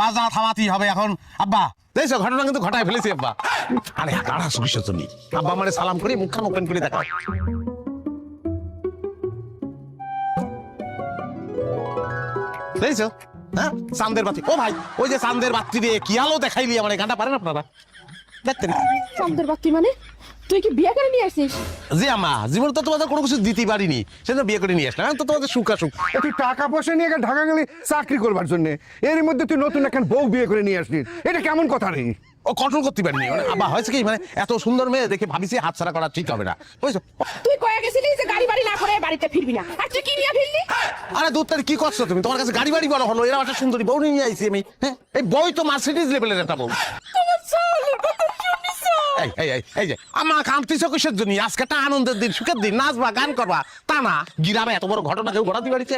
বাজনা থামাতেই হবে এখন। আব্বা দেখছো ঘটনা কিন্তু ঘটায় ফেলেছি আব্বা। আরে কারা সুবিশের জন্য আব্বা মানে সালাম করে মুখখান ওপেন করে দেখা। দেখছো হ্যাঁ চাঁদের বাতি। ও ভাই ওই যে চাঁদের বাতি দিয়ে কি আলো দেখাইলি আমার এই গানটা পারেন আপনারা দেখতেন? চাঁদের বাতি মানে তুই কি বিয়ে করে নিয়ে আসিস? জি আম্মা জীবনে তো তোমাদের কোনো কিছু দিতে পারিনি, সেজন্য বিয়ে করে নিয়ে আসলাম। তো তোমাদের সুখ আসুক। তুই টাকা পয়সা নিয়ে ঢাকা গেলি চাকরি করবার জন্য, এর মধ্যে তুই নতুন এখন বউ বিয়ে করে নিয়ে আসলি, এটা কেমন কথা রে? ও কন্ট্রোল করতে পারিনি মানে আব্বা হয়েছে কি মানে এত সুন্দর মেয়ে দেখে ভাবিছি হাতছাড়া করা ঠিক হবে না বুঝছো। তুই কয়ে গেছিলি যে গাড়ি বাড়ি না করে বাড়িতে ফিরবি না, আর তুই কি নিয়ে ফিরলি? আরে দূর তার কি করছো তুমি? তোমার কাছে গাড়ি বাড়ি বড় হলো, এরা একটা সুন্দরী বউ নিয়ে আইছি আমি। হ্যাঁ এই বই তো মার্সিডিজ লেভেলের একটা বউ। তোমার সালের কথা শুনিস? এই যে আমার কান্তিছো কিসের জন্য? আজকে একটা আনন্দের দিন, সুখের দিন, নাচবা গান করবা, তা না গিরামে এত বড় ঘটনা কেউ ঘটাতে পারিছে?